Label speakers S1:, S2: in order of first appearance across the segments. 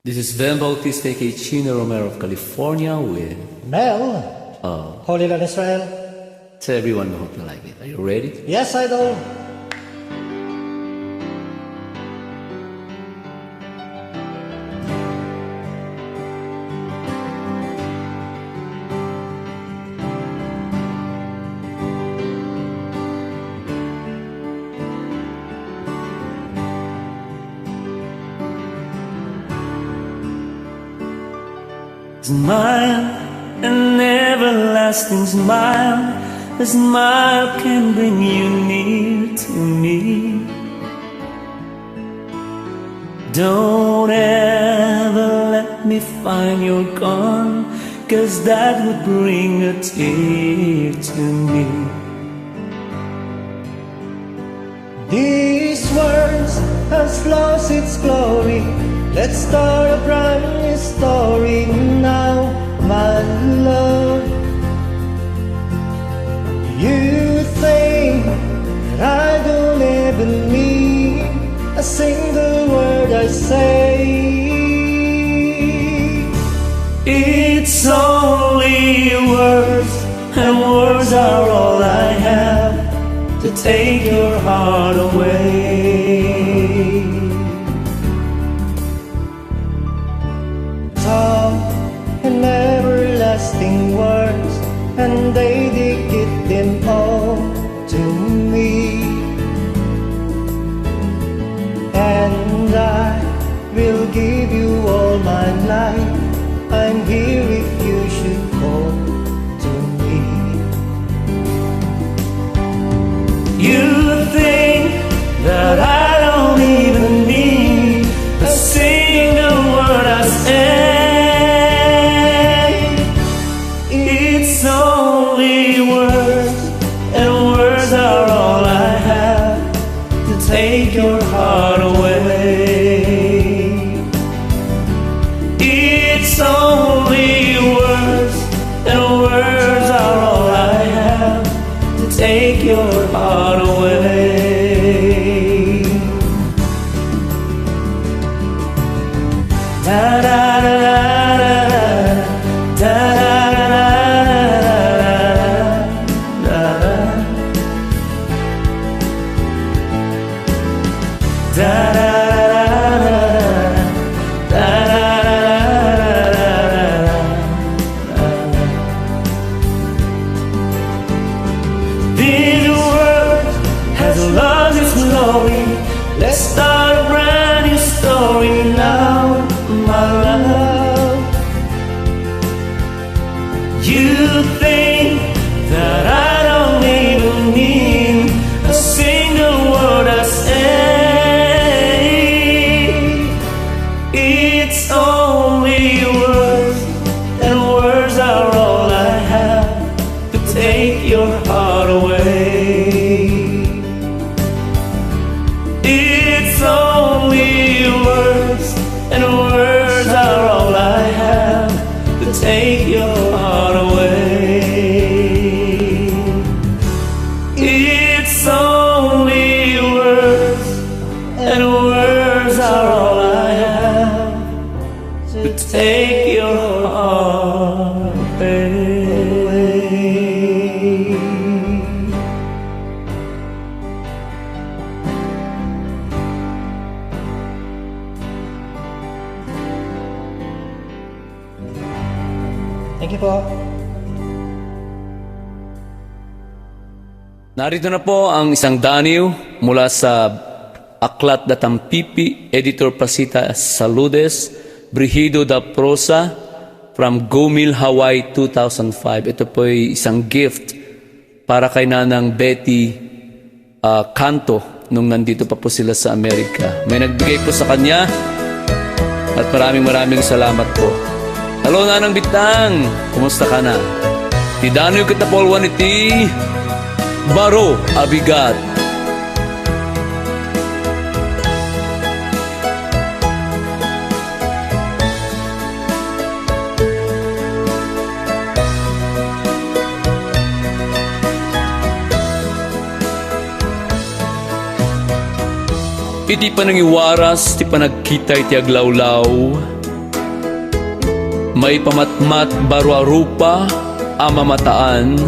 S1: This is Ben Bautista aka Chino Romero of California with
S2: Mel, Holy Land Israel.
S1: to everyone. I hope you like it. Are you ready?
S2: Yes, I do.
S3: Smile, an everlasting smile. A smile can bring you near to me. Don't ever let me find you're gone, 'cause that would bring a tear to me.
S2: These words has lost its glory. Let's start a brand new story now, my love. You think that I don't even mean a single word I say.
S3: It's only words, and words are all I have to take your heart away.
S2: Soft and everlasting words, and they dedicate them all to me. And I will give you all my life. I'm here if you should call to me.
S3: You think that I don't even need a single word I say. It's only words, and words are all I have to take your heart away. It's only words, and words are all I have to take your heart away. Da da da da da da da da. This world has lost its glory. Let's start a brand new story now, my love. You think that I don't even need a single word I say. It's only words, and words are all I have to take your heart away. It's only words, and words are all I have to take your heart away. It's only words, and words are all I have to take your heart away.
S2: Thank you po.
S1: Narito na po ang isang daniw mula sa Aklat da Tampipi, Editor Pasita Saludes, Brigido da Prosa, from Gomil, Hawaii, 2005. Ito po ay isang gift para kay Nanang Betty Canto nung nandito pa po sila sa Amerika. May nagbigay po sa kanya at maraming salamat po. Hello, Nanang Bitang! Kumusta ka na? Ti daniw kita polwan iti Baro Abigat. Iti panangiwaras, ti panagkita iti aglawlaw, May pamatmat barwa rupa amamataan.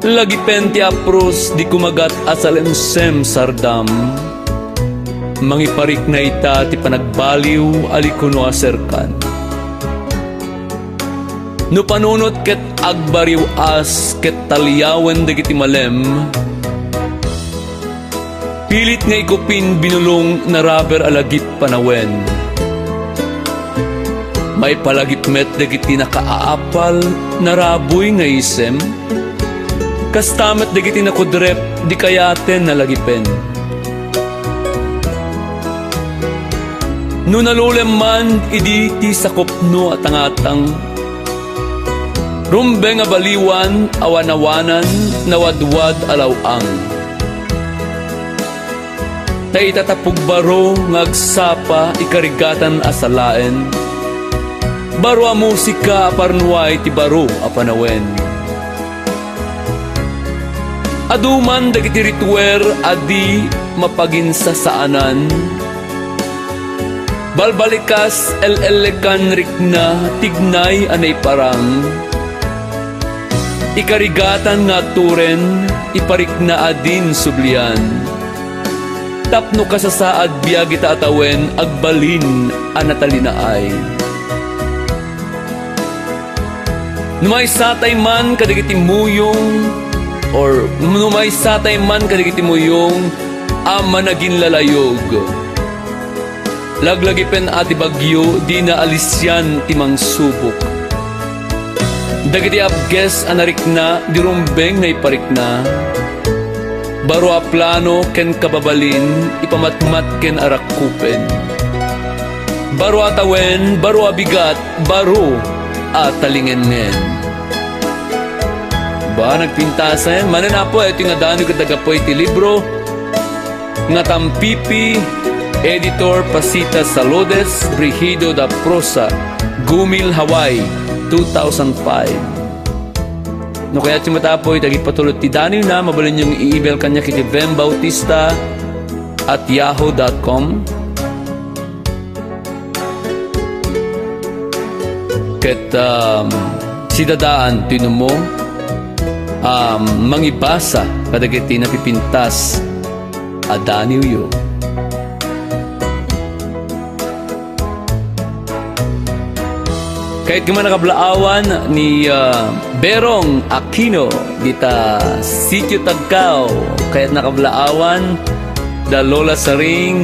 S1: Lagi penti apros di kumagat asalensem sardam. Mangiparik na ita ti panagbaliw alikuno aserkan. No panunot ket agbariw as ket talyawen dagiti malem. Pilit nga ikupin binulong na rubber alagip panawen. May palagip met dagiti nakaapal na raboy nga isem. Kastamet dagiti nakudrep di kayaten nalagipen. No nalulem man idi ti sakopno at angatang. Rumbe nga baliwan awan-awanan nawadwad alawang. Ta itatapog baro ngagsapa ikarigatan asalaen. Baro a musika parnuay ti baro a panawen. Aduman dagiti rituer adi mapaginsasaanan. Balbalikas el-elekan rikna tignay anay parang. Ikarigatan nga turen iparikna adin sublian. Tapno kasasaad biyagita atawen agbalin anatalinaay. Numay satay man kadagiti muyong or numay satay man kadagiti muyong ama naging lalayog. Laglagipen ati bagyo di na alisyan timang subok. Dagiti abges anarik na di rumbeng na iparik na. Baro a plano ken kababalin ipamatmat ken arakupen. Baro a tawen, baro a bigat, baro a talingengen. Ba nagpintasan mananapo ito nga dano kadagapoy ti libro nga tampipi Editor Pasita Saludes, Brigido da Prosa, Gumil, Hawaii, 2005. No kaya timatapoy, dagit patulot ti Daniel na, mabalin yung i-email kanya kiti vembautista@yahoo.com. Ket si dadaan, tino mo, mangibasa, kadagit ti napipintas, a Daniel yo. Kahit gimana kablaawan ni Berong Aquino dita Sitio Tagkaw, kahit nakablaawan da Lola Saring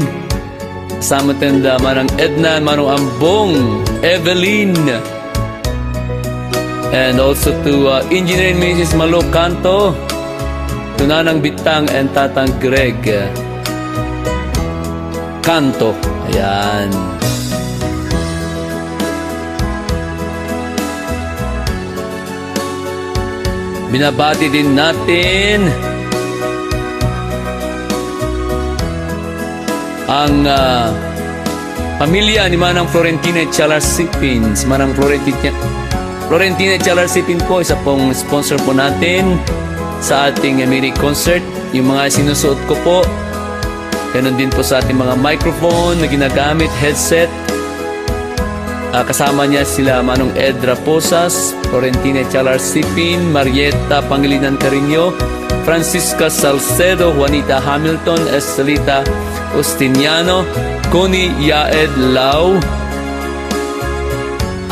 S1: sama tenda manang Edna, manong Ambong, Evelyn, and also to Engineer Mrs. Malo Canto, Tunanang Bitang and Tatang Greg Canto. Ayan. Binabati din natin ang pamilya ni Manang Florentina Chalarsipin. Si Manang Florentina Chalarsipin po, isa pong sponsor po natin sa ating mini concert. Yung mga sinusuot ko po, ganun din po sa ating mga microphone na ginagamit, headset. Kasama niya sila Manong Ed Raposas, Florentina Chalarsipin, Marieta Pangilinan Carino, Francisca Salcedo, Juanita Hamilton, Estelita Ustiniano, Connie Yaed Lau,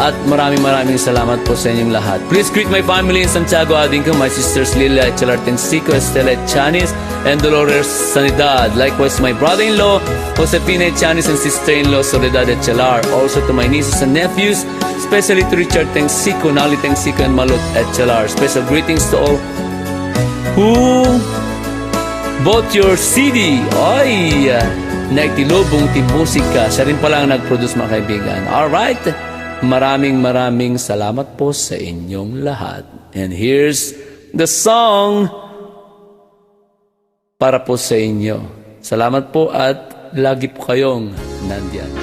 S1: at maraming salamat po sa inyong lahat. Please greet my family in Santiago Adinco, my sisters Lilia Chalartensico, Estela Chanis, and Dolores Sanidad. Likewise, my brother-in-law, Josefina Chanis, and sister-in-law, Soledad Echelar. Also to my nieces and nephews, especially to Richard Tensico, Nali Tensico, and Malot Echelar. Special greetings to all who bought your CD. Oy! Nagtilubong ti musika. Siya rin pala ang nag-produce, mga kaibigan. Alright? Maraming salamat po sa inyong lahat. And here's the song para po sa inyo. Salamat po at lagi po kayong nandiyan.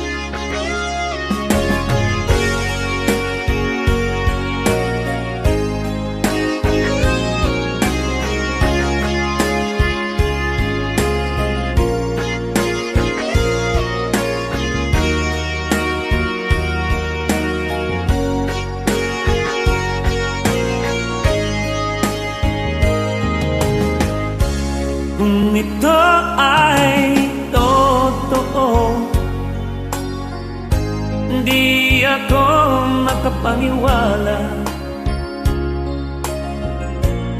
S3: Di ako makapaniwala,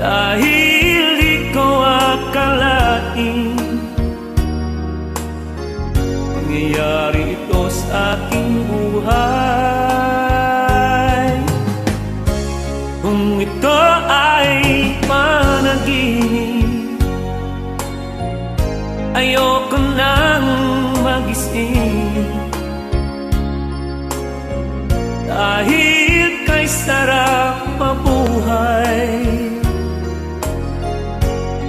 S3: dahil di ko akalain mangyayari ito sa aking buhay. Kung ito ay panaginip, ayoko nang magising, dahil kay sarap mabuhay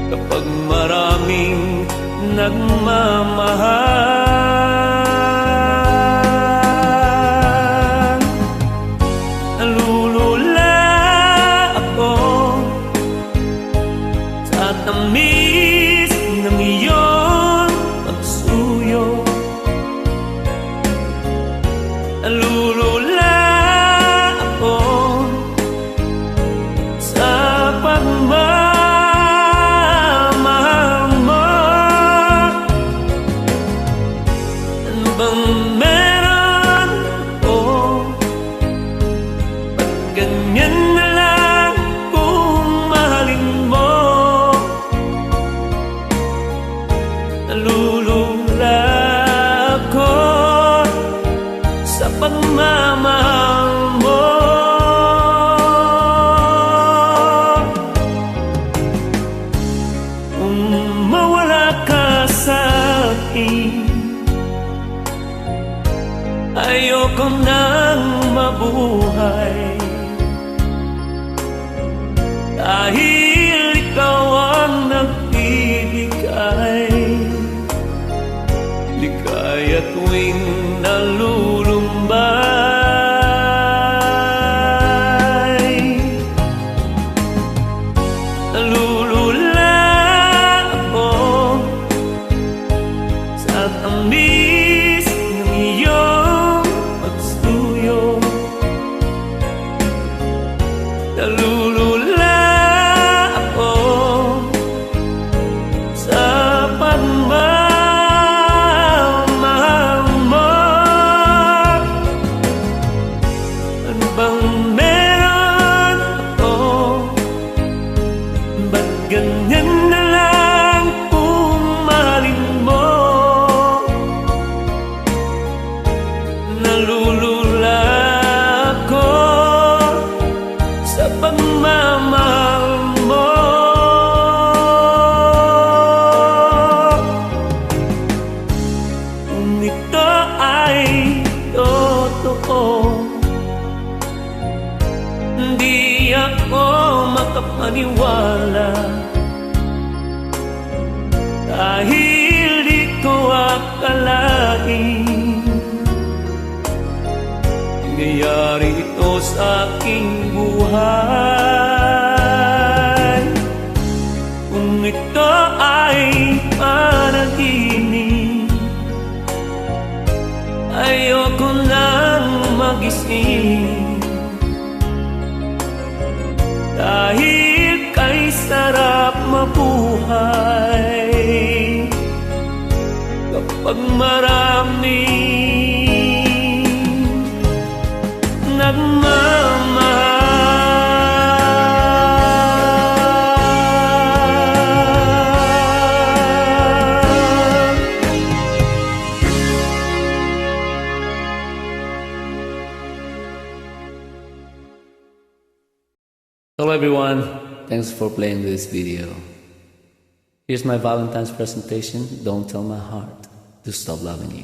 S3: kapag maraming nagmamahal. Nalulula ako sa tamis ng iyong pagsuyo. Nalulula ako sa pagmamahal mo. Ano bang meron ako? Ba't ganyan na lang kung mahalin mo? Nalulula ako sa pagmamahal mo. Kung mawala ka sa akin, ayoko nang mabuhay, dahil ikaw ang nagbibigay ligaya tuwing nalulumbay. Nalulula ako sa tamis ng iyong pagsuyo. Nalulula ako sa pagmamahal mo. Ano bang meron ako? Ba't ganyan na lang kung mahalin mo? Nalulula ako sa pagmamahal mo. Kung ito ay totoo, di ako makapaniwala, dahil di ko akalain nangyayari ito sa aking buhay. Kung ito ay panaginip, ayoko nang magising, dahil kay sarap mabuhay kapag maraming nagmamahal.
S1: Hello everyone, thanks for playing this video. Here's my Valentine's presentation, Don't Tell My Heart to Stop Loving You.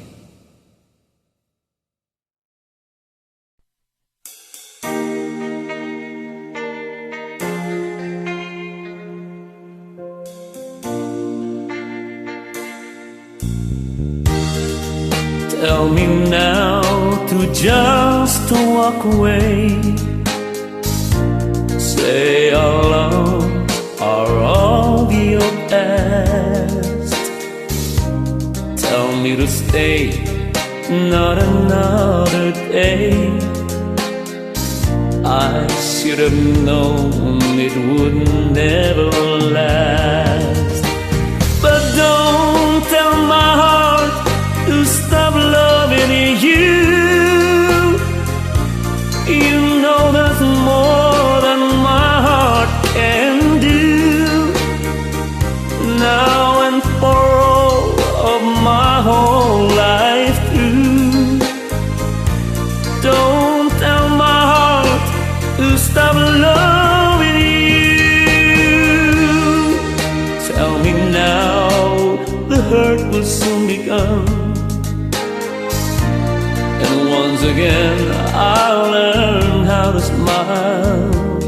S3: Tell me now to just walk away. Say how long are all you asked. Tell me to stay, not another day. I should have known it would never last. But don't tell my heart to stop loving you. stop loving you. Tell me now, the hurt will soon be gone, and once again I'll learn how to smile.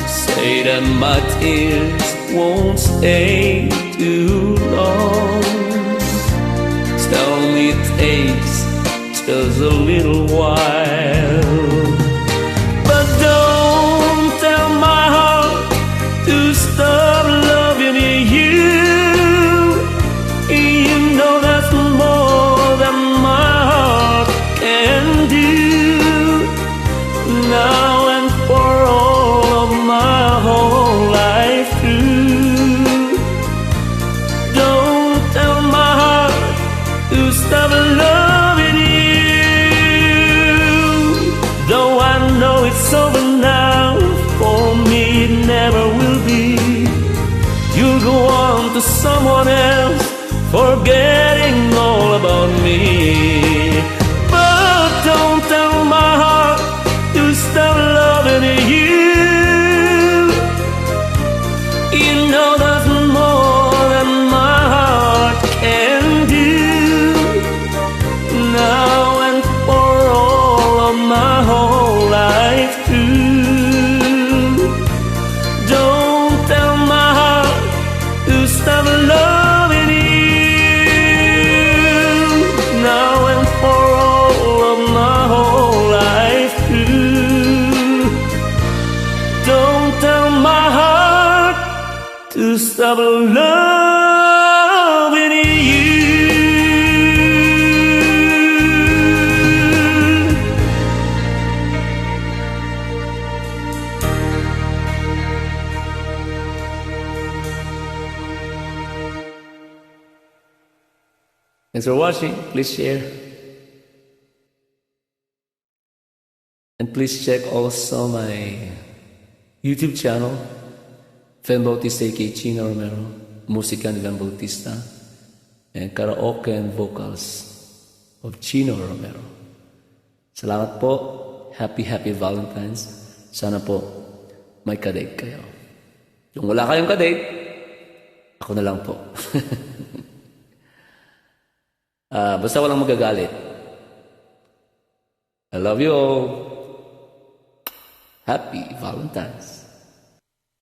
S3: Say that my tears won't stay too long. Tell me it takes just a little while. But don't tell my heart to stop loving you. You know that's more than my heart can do. Now and for all of my whole life through. Don't tell my heart to stop loving you. Though I know it's over now, for me it never will be. You'll go on to someone else, forgetting all about me. But don't tell my heart to stop loving you. You know there's more than my heart can do. Now and for all of my whole life through. Don't tell my heart to stop loving you. Now and for all of my whole life through. Don't tell my heart to stop loving you. Thanks for watching. Please share. And please check also my YouTube channel, Fan Bautista aka Chino Romero, Música ni Fan Bautista, and karaoke and vocals of Chino Romero. Salamat po. Happy Valentine's. Sana po may kadate kayo. Kung wala kayong kadate, ako na lang po. Basta walang magagalit. I love you all. Happy Valentine's.